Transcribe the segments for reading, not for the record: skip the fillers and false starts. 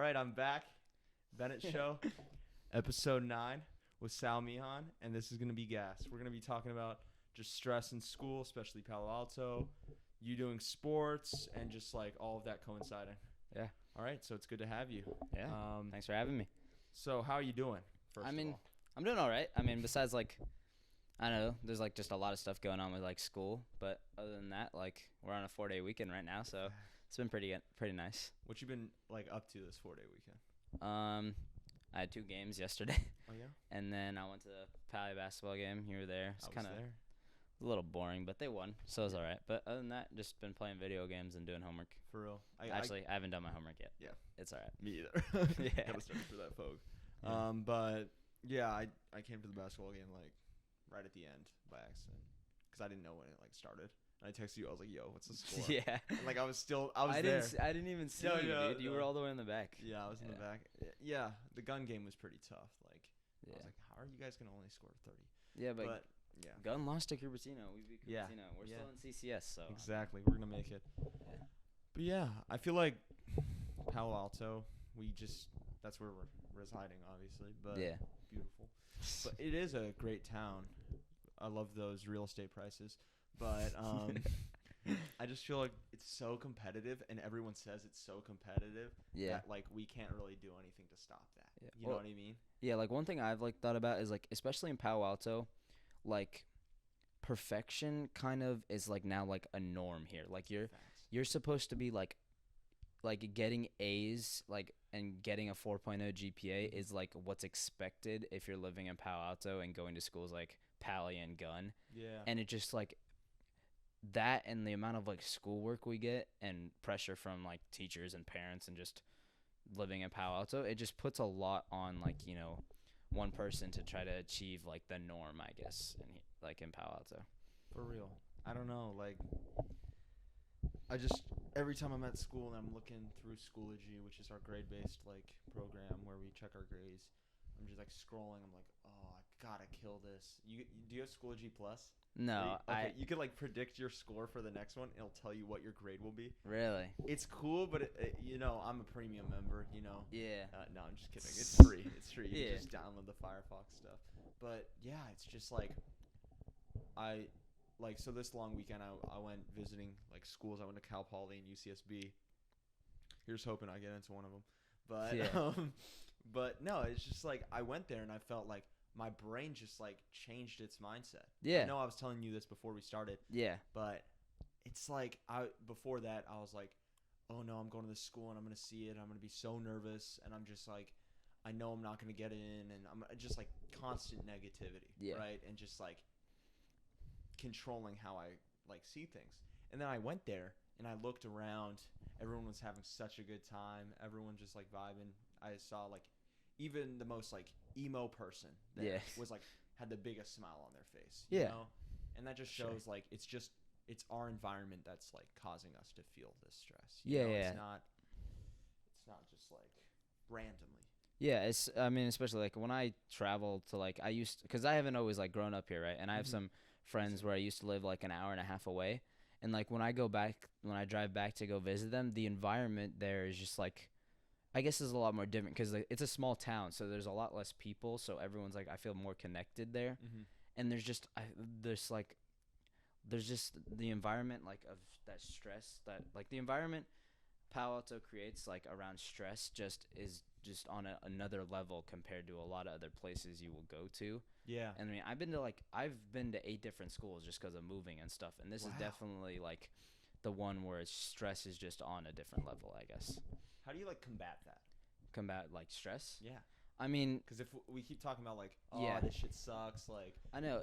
right, I'm back. Bennett Show, episode 9 with Sal Meehan, and this is going to be gas. We're going to be talking about just stress in school, especially Palo Alto, you doing sports, and just like all of that coinciding. Yeah. All right, so it's good to have you. Yeah. Thanks for having me. So how are you doing, first of all? I'm doing all right. I mean, besides, like, I don't know, there's, like, just a lot of stuff going on with, like, school. But other than that, like, we're on a 4-day weekend right now, so it's been pretty nice. What you been, like, up to this 4-day weekend? I had 2 games yesterday. Oh, yeah? And then I went to the Palo basketball game. You were there. It's kind of there. a little boring, but they won, so it was all right. But other than that, just been playing video games and doing homework. For real? I haven't done my homework yet. Yeah. It's all right. Me either. Yeah. Gotta start for that, Vogue. Yeah. But, yeah, I came to the basketball game, like, right at the end by accident. Because I didn't know when it, like, started. And I texted you. I was like, yo, what's the score? Yeah. And, like, I was there. I didn't even see you, dude. You were all the way in the back. Yeah, I was in the back. Yeah, the gun game was pretty tough. Like, I was like, how are you guys going to only score 30? Yeah, but yeah. Gun lost to Cupertino. We beat Cupertino. Yeah. We're still in CCS, so. Exactly. We're going to make it. Yeah. But, yeah, I feel like Palo Alto, that's where we're residing, obviously. But yeah. Beautiful. But it is a great town. I love those real estate prices. But I just feel like it's so competitive, and everyone says it's so competitive that, like, we can't really do anything to stop that. Yeah. You know what I mean? Yeah, like, one thing I've, like, thought about is, like, especially in Palo Alto, like, perfection kind of is, like, now, like, a norm here. Like, you're supposed to be, like getting A's, like, and getting a 4.0 GPA is, like, what's expected if you're living in Palo Alto and going to schools like Pali and Gun. Yeah. And it just, like, that and the amount of, like, schoolwork we get and pressure from, like, teachers and parents and just living in Palo Alto, it just puts a lot on, like, you know, one person to try to achieve, like, the norm, I guess, in Palo Alto. For real. I don't know, like, every time I'm at school and I'm looking through Schoology, which is our grade-based, like, program where we check our grades, I'm just, like, scrolling. I'm like, oh, I gotta kill this. Do you have Schoology Plus? No. You could, like, predict your score for the next one. It'll tell you what your grade will be. Really? It's cool, but, you know, I'm a premium member, you know. Yeah. No, I'm just kidding. It's free. It's free. You can just download the Firefox stuff. But, yeah, it's just, like, so this long weekend, I went visiting, like, schools. I went to Cal Poly and UCSB. Here's hoping I get into one of them. But, but no, it's just, like, I went there and I felt like my brain just, like, changed its mindset. Yeah. I know I was telling you this before we started. Yeah. But it's like, before that, I was like, oh, no, I'm going to this school and I'm going to see it. I'm going to be so nervous. And I'm just, like, I know I'm not going to get in. And I'm just, like, constant negativity, right? And just, like, controlling how I, like, see things. And then I went there and I looked around. Everyone was having such a good time. Everyone just, like, vibing. I saw, like, even the most, like, emo person there was, like, had the biggest smile on their face. You know? And that just shows, like, it's our environment that's, like, causing us to feel this stress. You know? It's not just, like, randomly. Yeah, especially, like, when I travel to, like, because I haven't always, like, grown up here, right? And I have some friends where I used to live, like, an hour and a half away. And, like, when I drive back to go visit them, the environment there is just, like, I guess is a lot more different because, like, it's a small town, so there's a lot less people. So everyone's, like, I feel more connected there. Mm-hmm. And there's just the environment, like, of that stress that, like, the environment Palo Alto creates, like, around stress is just on another level compared to a lot of other places you will go to. Yeah. And I mean, I've been to 8 different schools just because of moving and stuff. And this is definitely, like, the one where stress is just on a different level, I guess. How do you, like, combat that? Combat, like, stress? Yeah. I mean, because if we keep talking about, like, this shit sucks, like, I know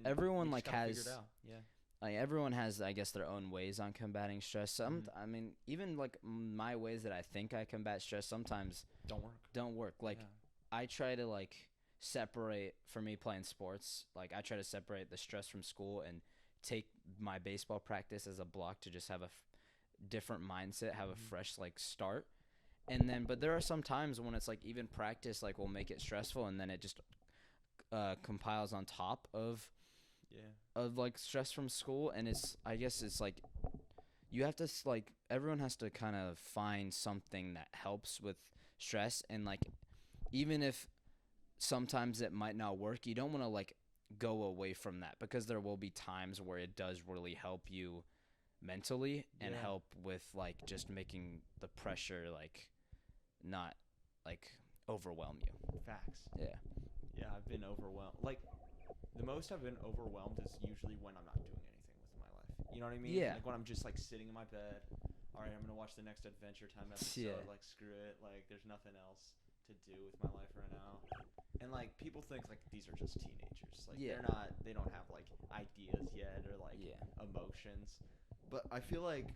everyone, like, has figure it out. Yeah. Like, everyone has, I guess, their own ways on combating stress. I mean, even, like, my ways that I think I combat stress sometimes don't work. Like, I try to, like, separate, for me playing sports, like, I try to separate the stress from school and take my baseball practice as a block to just have a different mindset, have a fresh, like, start. And then, but there are some times when it's, like, even practice, like, will make it stressful, and then it just compiles on top of like, stress from school. And I guess it's, like, you have to, like, everyone has to kind of find something that helps with stress, and like even if sometimes it might not work, you don't want to like go away from that, because there will be times where it does really help you mentally and help with like just making the pressure like not like overwhelm you. Facts. Yeah. Yeah, I've been overwhelmed. Like, the most I've been overwhelmed is usually when I'm not doing anything with my life. You know what I mean? Yeah. Like when I'm just like sitting in my bed. All right, I'm gonna watch the next Adventure Time episode. Yeah. Like, screw it. Like, there's nothing else to do with my life right now. And like, people think like these are just teenagers. Like, they don't have like ideas yet or like emotions. But I feel like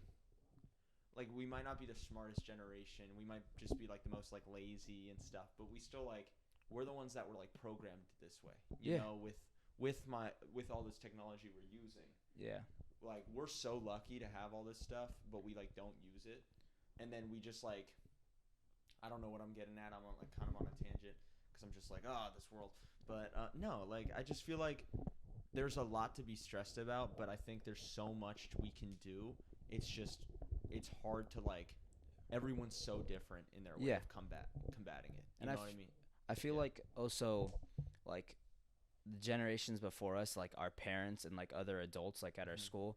we might not be the smartest generation. We might just be like the most like lazy and stuff. But we still like, we're the ones that were like programmed this way. You know, with all this technology we're using. Yeah. Like, we're so lucky to have all this stuff, but we like don't use it. And then we just like, I don't know what I'm getting at. I'm like kind of on a tangent because I'm just like, this world. But no, like, I just feel like there's a lot to be stressed about, but I think there's so much we can do. It's hard to like, everyone's so different in their way of combating it. You know what I mean? I feel like also like the generations before us, like our parents and like other adults like at our school,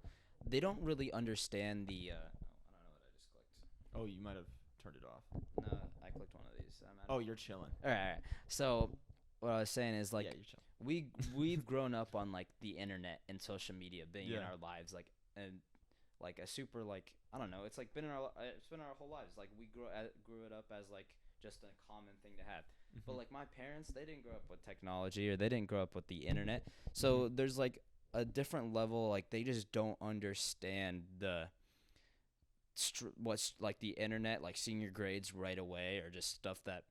they don't really understand the I don't know what I just clicked. Oh, you might have turned it off. No, I clicked one of these. You're chilling. All right. So what I was saying is like, you're chilling. we've grown up on like the internet and social media being in our lives, like, and like a super like, I don't know, it's like been in our whole lives. Like we grew it up as like just a common thing to have. But like my parents, they didn't grow up with technology, or they didn't grow up with the internet. So there's like a different level, like they just don't understand what's like the internet, like seeing your grades right away, or just stuff that,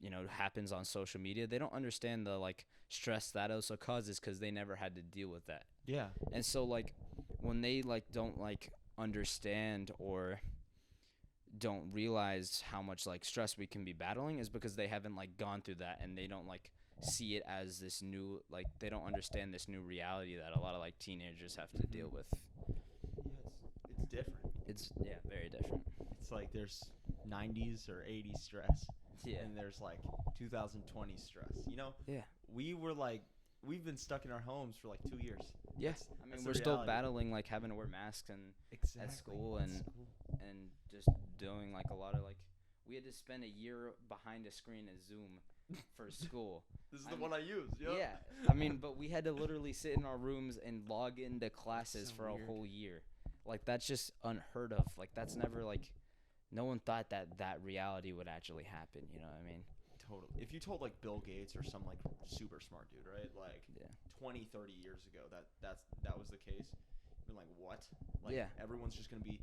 you know, happens on social media. They don't understand the like stress that also causes, because they never had to deal with that. Yeah. And so like when they like don't like understand or don't realize how much like stress we can be battling, is because they haven't like gone through that, and they don't like see it as this new, like they don't understand this new reality that a lot of like teenagers have to deal with. Yeah, it's different. It's very different. It's like there's 90s or 80s stress. Yeah. And there's like 2020 stress. You know? Yeah. We've been stuck in our homes for like 2 years. Yes. I mean, we're still battling like having to wear masks and at school and just doing like a lot of like, we had to spend a year behind a screen at Zoom for school. This is the one I use. Yep. Yeah. I mean, but we had to literally sit in our rooms and log into classes for a whole year. Like, that's just unheard of. Like, that's never like, no one thought that reality would actually happen. You know what I mean? Totally. If you told like Bill Gates or some like super smart dude, right? Like 20, 30 years ago that was the case. You're like, what? Like, everyone's just gonna be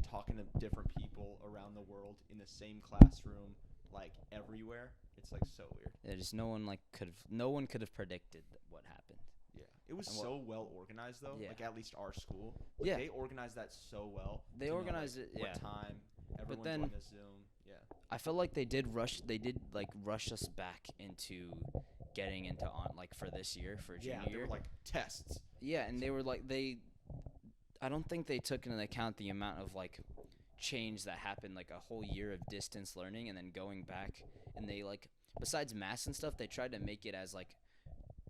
talking to different people around the world in the same classroom, like everywhere. It's like so weird. Yeah, just no one could have predicted what happened. Yeah, it was so well organized though. Yeah. Like at least our school. Like, they organized that so well. They organized it. What time? Everyone's on the Zoom. Yeah. I feel like they did rush us back into getting into for this year, for junior year. They were like tests. Yeah, and they were like I don't think they took into account the amount of like change that happened, like a whole year of distance learning and then going back, and they like, besides math and stuff, they tried to make it as like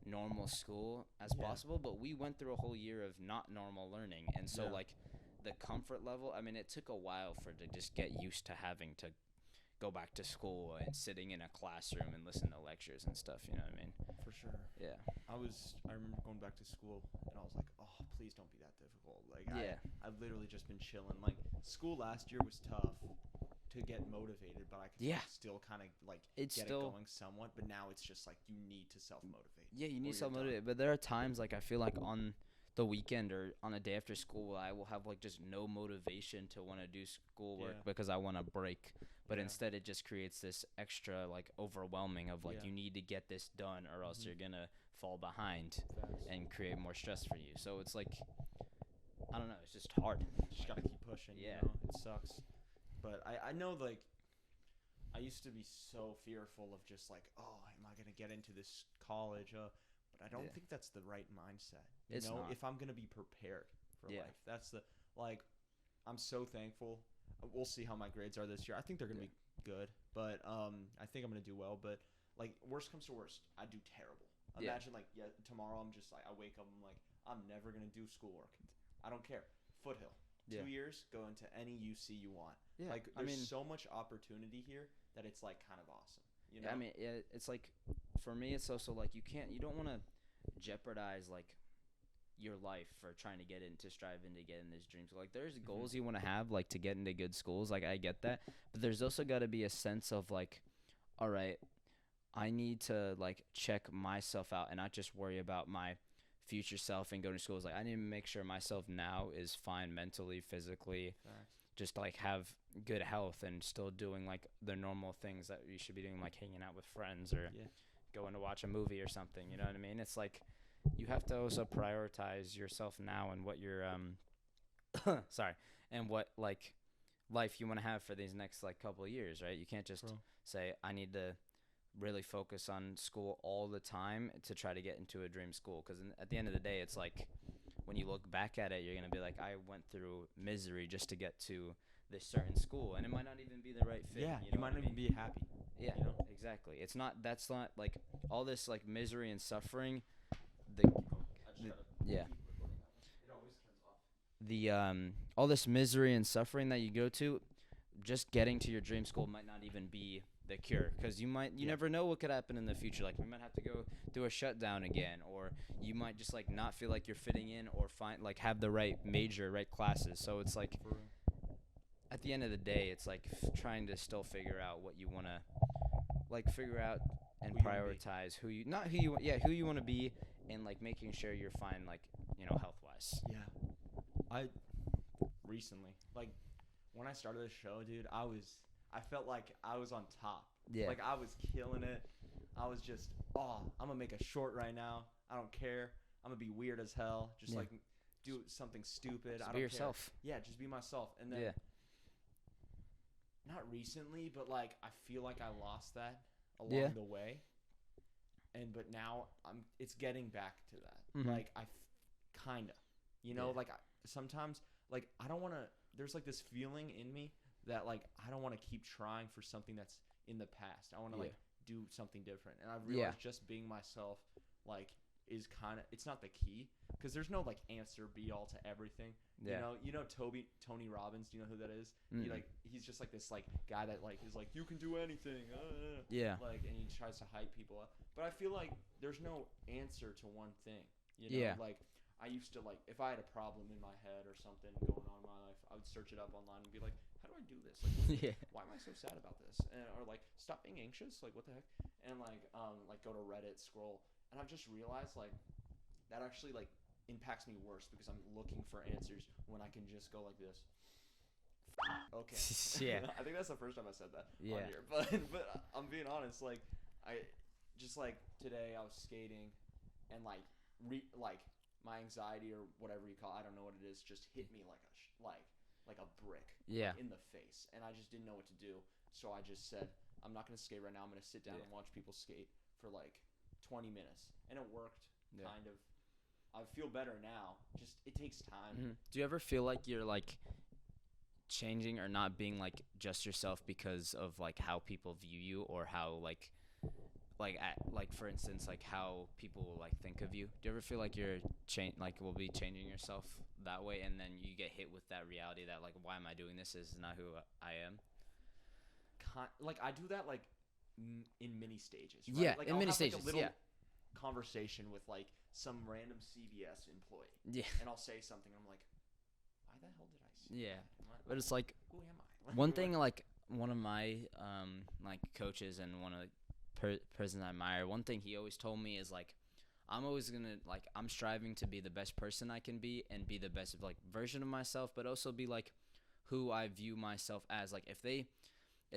normal school as possible, but we went through a whole year of not normal learning, and so like the comfort level, I mean, it took a while to just get used to having to go back to school and sitting in a classroom and listen to lectures and stuff, you know what I mean? For sure. Yeah. I remember going back to school and I was like, oh, please don't be that difficult. Like, I've literally just been chilling. Like, school last year was tough to get motivated, but I could still kind of like get it going somewhat. But now it's just like you need to self-motivate. Yeah, you need to self-motivate. But there are times like I feel like on the weekend or on a day after school, I will have like just no motivation to want to do schoolwork because I want to break. But instead, it just creates this extra like overwhelming of like you need to get this done or else you're gonna fall behind and create more stress for you. So it's like, I don't know, it's just hard. Just gotta keep pushing. Yeah, you know? It sucks. But I know, like, I used to be so fearful of just like, oh, am I gonna get into this college? But I don't think that's the right mindset. You know, if I'm gonna be prepared for life, that's the like. I'm so thankful. We'll see how my grades are this year. I think they're gonna be good, but I think I'm gonna do well. But like worst comes to worst, I do terrible. Imagine like tomorrow I'm just like I wake up, I'm like I'm never gonna do schoolwork. I don't care. Foothill. 2 years, go into any UC you want. Yeah, like there's so much opportunity here that it's like kind of awesome. You know? Yeah, I mean, it's like for me, it's also like you don't want to jeopardize like your life for trying to strive into getting these dreams. Like there's goals you want to have, like to get into good schools. Like I get that, but there's also got to be a sense of like, all right, I need to like check myself out and not just worry about my future self and going to schools. Like I need to make sure myself now is fine mentally, physically, just like have good health and still doing like the normal things that you should be doing, like hanging out with friends or going to watch a movie or something. You know what I mean? It's like you have to also prioritize yourself now and what your and what like life you want to have for these next like couple of years, right? You can't just say I need to really focus on school all the time to try to get into a dream school, because at the end of the day, it's like when you look back at it, you're gonna be like, I went through misery just to get to this certain school, and it might not even be the right fit. Yeah, you might not even be happy. Yeah, you know? Exactly. That's not like all this like misery and suffering. All this misery and suffering that you go to, just getting to your dream school might not even be the cure, because you never know what could happen in the future. Like we might have to go do a shutdown again, or you might just like not feel like you're fitting in or have the right major, right classes. So it's like at the end of the day, it's like trying to still figure out what you want to like figure out and prioritize who you want to be, and like making sure you're fine, like, you know, health wise. Yeah. I recently, like when I started the show, dude, I felt like I was on top. Yeah. Like I was killing it. I was just, I'm gonna make a short right now. I don't care. I'm gonna be weird as hell. Just like do something stupid. Just I don't be yourself. Care. Yeah, just be myself. And then not recently, but like I feel like I lost that along the way. But now it's getting back to that. Mm-hmm. Like kinda, you know, like sometimes like I don't want to. There's like this feeling in me that like I don't want to keep trying for something that's in the past. I want to like do something different. And I've realized just being myself like is kind of, it's not the key, because there's no like answer be all to everything. Yeah. You know Tony Robbins, do you know who that is? He's just like this like guy that like is like, you can do anything. Like, and he tries to hype people up. But I feel like there's no answer to one thing. You know, like I used to like, if I had a problem in my head or something going on in my life, I would search it up online and be like, how do I do this? Like, why am I so sad about this? Or like, stop being anxious. Like, what the heck? And like go to Reddit, scroll, and I've just realized like that actually like impacts me worse, because I'm looking for answers when I can just go like this. Okay. Yeah. I think that's the first time I said that on here. But I'm being honest. Like, I just like today I was skating, and like my anxiety or whatever you call it, I don't know what it is, just hit me like a brick in the face, and I just didn't know what to do. So I just said, I'm not gonna skate right now. I'm gonna sit down and watch people skate for like 20 minutes, and it worked kind of. I feel better now. Just it takes time. Mm-hmm. Do you ever feel like you're like changing or not being like just yourself because of like how people view you, or how like for instance, like how people will like think of you? Do you ever feel like you're will be changing yourself that way, and then you get hit with that reality that like, why am I doing this? This is not who I am. Like I do that like in mini stages. Right? Yeah, like, in I'll mini have, stages. Like, a little conversation with like some random CVS employee. Yeah. And I'll say something. I'm like, why the hell did I say that? But it's like, who am I? One thing, like one of my like coaches and one of the person I admire, one thing he always told me is like, I'm always gonna like, I'm striving to be the best person I can be and be the best like version of myself, but also be like who I view myself as. Like if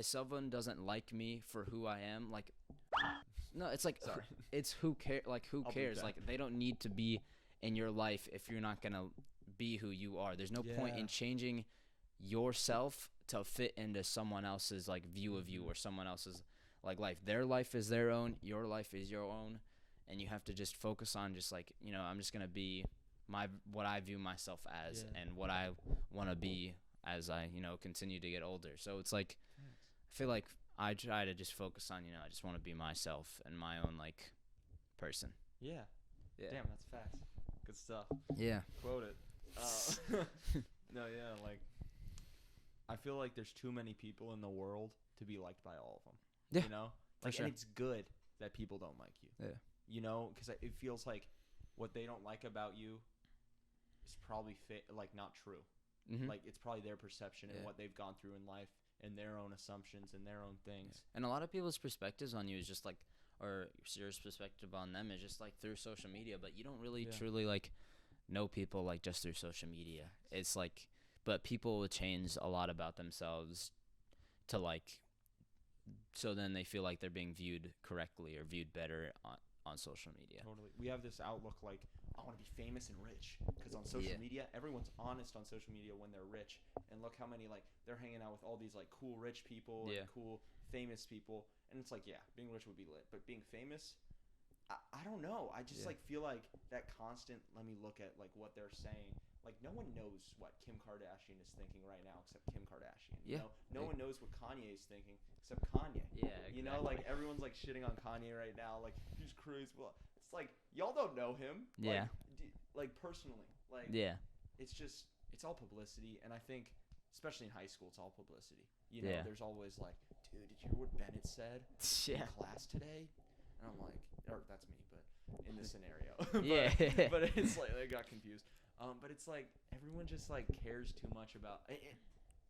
someone doesn't like me for who I am, like, no, it's like, it's who cares? Like, they don't need to be in your life if you're not gonna be who you are. There's no point in changing yourself to fit into someone else's like view of you, or someone else's like life. Their life is their own, your life is your own, and you have to just focus on just like, you know, I'm just gonna be what I view myself as, and what I want to be as I, you know, continue to get older. So it's like, feel like I try to just focus on, I just want to be myself and my own like person. Yeah. Damn, that's facts. Good stuff. Yeah. Quote it. No, yeah, like I feel like there's too many people in the world to be liked by all of them. Yeah. You know? Like, and it's good that people don't like you. Yeah. You know, because it feels like what they don't like about you is probably like not true. Mm-hmm. Like it's probably their perception and what they've gone through in life and their own assumptions and their own things. Yeah. And a lot of people's perspectives on you is just like, or your perspective on them is just like through social media, but you don't really truly like know people like just through social media. It's like, but people will change a lot about themselves to like, so then they feel like they're being viewed correctly or viewed better on social media. Totally. We have this outlook like, I want to be famous and rich, because on social media, everyone's honest on social media when they're rich. And look how many, like, they're hanging out with all these, like, cool rich people and cool famous people. And it's like, yeah, being rich would be lit. But being famous, I don't know. I just, like, feel like that constant, let me look at, like, what they're saying. Like, no one knows what Kim Kardashian is thinking right now except Kim Kardashian. You know? No one knows what Kanye is thinking except Kanye. Yeah, exactly. You know, like, everyone's, like, shitting on Kanye right now. Like, he's crazy. Well, it's like, y'all don't know him. Yeah. Like, personally. Like, it's just, it's all publicity. And I think, especially in high school, it's all publicity. You know, there's always, like, dude, did you hear what Bennett said in class today? And I'm like, or that's me, but in this scenario. But it's like, I got confused. But it's like everyone just like cares too much about it.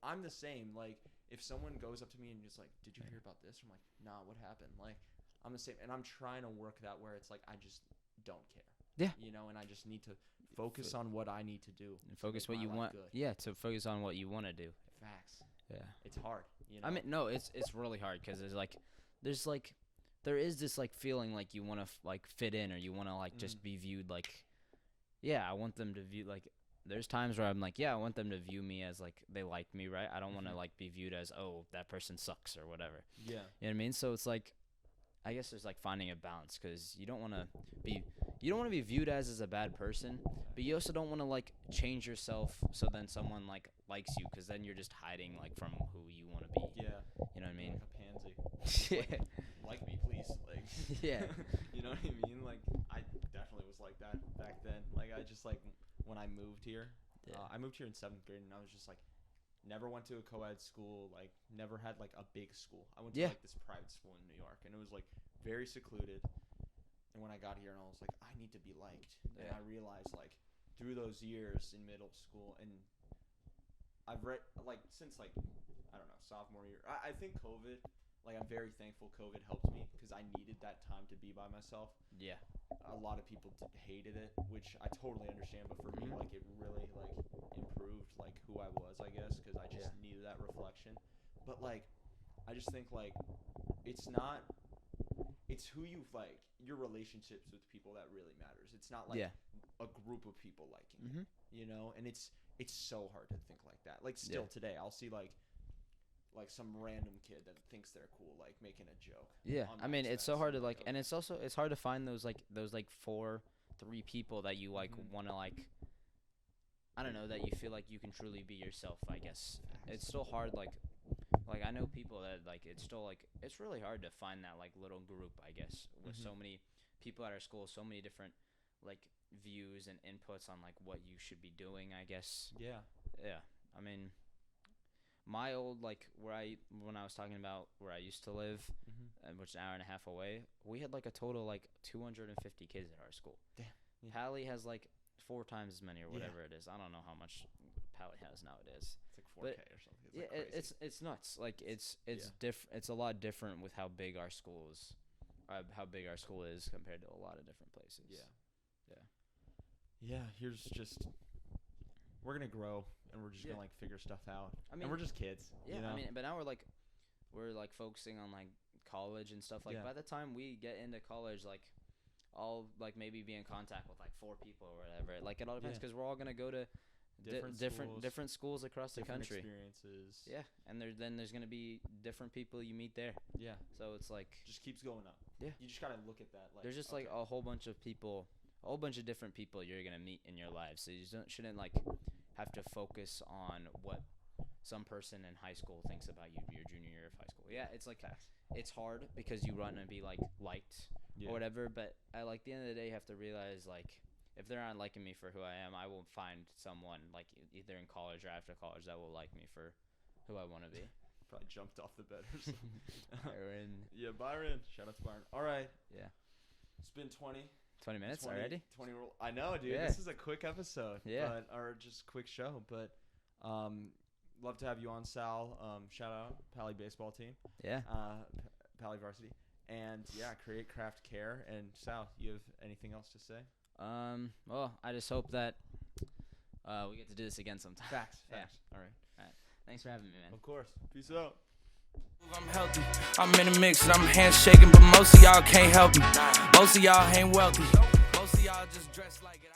I'm the same. Like if someone goes up to me and just like, "Did you hear about this?" I'm like, "Nah, what happened?" Like I'm the same, and I'm trying to work that where it's like I just don't care. Yeah. You know, and I just need to focus on what I need to do. And focus what you want. Good. Yeah, to focus on what you want to do. Facts. Yeah. It's hard. You know. I mean, no, it's really hard because there is this like feeling like you want to like fit in or you want to like just be viewed like. Yeah, I want them to view, like, there's times where I'm like, I want them to view me as, like, they like me, right? I don't want to, like, be viewed as, oh, that person sucks or whatever. Yeah. You know what I mean? So it's, like, I guess there's, like, finding a balance because you don't want to be viewed as a bad person, but you also don't want to, like, change yourself so then someone, like, likes you because then you're just hiding, like, from who you want to be. Yeah. You know what I mean? Like a pansy. Like me, please. Like, yeah. You know what I mean? Like, I definitely was like that back then. Like, I just, like, when I moved here, I moved here in 7th grade, and I was just, like, never went to a co-ed school, like, never had, like, a big school. I went to, like, this private school in New York, and it was, like, very secluded. And when I got here, and I was like, I need to be liked. And I realized, like, through those years in middle school, and I've read, like, since, like, I don't know, sophomore year, I think COVID, like, I'm very thankful COVID helped me because I needed that time to be by myself. Yeah. A lot of people hated it, which I totally understand, but for me, like, it really, like, improved, like, who I was, I guess, because I just needed that reflection. But, like, I just think, like, it's who you, like, your relationships with people that really matters. It's not, like, a group of people liking you, you know? And it's so hard to think like that. Like, still today, I'll see, like some random kid that thinks they're cool, like making a joke. Yeah, I mean, it's so hard to like, and it's hard to find those 3 people that you like want to like. I don't know, that you feel like you can truly be yourself. I guess it's still hard. Like I know people that like it's still like it's really hard to find that like little group. I guess with so many people at our school, so many different like views and inputs on like what you should be doing. I guess. Yeah. Yeah. I mean. My old, like, when I was talking about where I used to live, which is an hour and a half away, we had, like, a total, like, 250 kids at our school. Damn. Yeah. Pally has, like, 4 times as many or whatever it is. I don't know how much Pally has nowadays. It's like 4K or something. It's like crazy. It's nuts. Like, it's it's a lot different with how big our school is compared to a lot of different places. Yeah. Yeah. Yeah, here's just... We're going to grow, and we're just going to, like, figure stuff out. I mean, and we're just kids. Yeah, you know? I mean, but now we're focusing on, like, college and stuff. Like, by the time we get into college, like, I'll, like, maybe be in contact with, like, 4 people or whatever. Like, it all depends because we're all going to go to different schools across the country. Different experiences. Yeah, and then there's going to be different people you meet there. Yeah. So it's, like... Just keeps going up. Yeah. You just got to look at that. Like, there's just, like, a whole bunch of people... A whole bunch of different people you're going to meet in your life. So you shouldn't, like, have to focus on what some person in high school thinks about you your junior year of high school. Yeah, it's like it's hard because you run and be like liked or whatever. But at like the end of the day, you have to realize like if they're not liking me for who I am, I will find someone like either in college or after college that will like me for who I want to be. Probably jumped off the bed or something. Byron. Yeah, Byron. Shout out to Byron. All right. Yeah. It's been 20 minutes already? 20 I know, dude. Yeah. This is a quick episode. Yeah. Or just quick show. But love to have you on, Sal. Shout out Pally baseball team. Yeah. Pally varsity. And, yeah, create, craft, care. And, Sal, you have anything else to say? Well, I just hope that we get to do this again sometime. Facts. Yeah. All right. Thanks for having me, man. Of course. Peace out. I'm healthy. I'm in the mix and I'm handshaking, but most of y'all can't help me. Most of y'all ain't wealthy. Most of y'all just dress like it.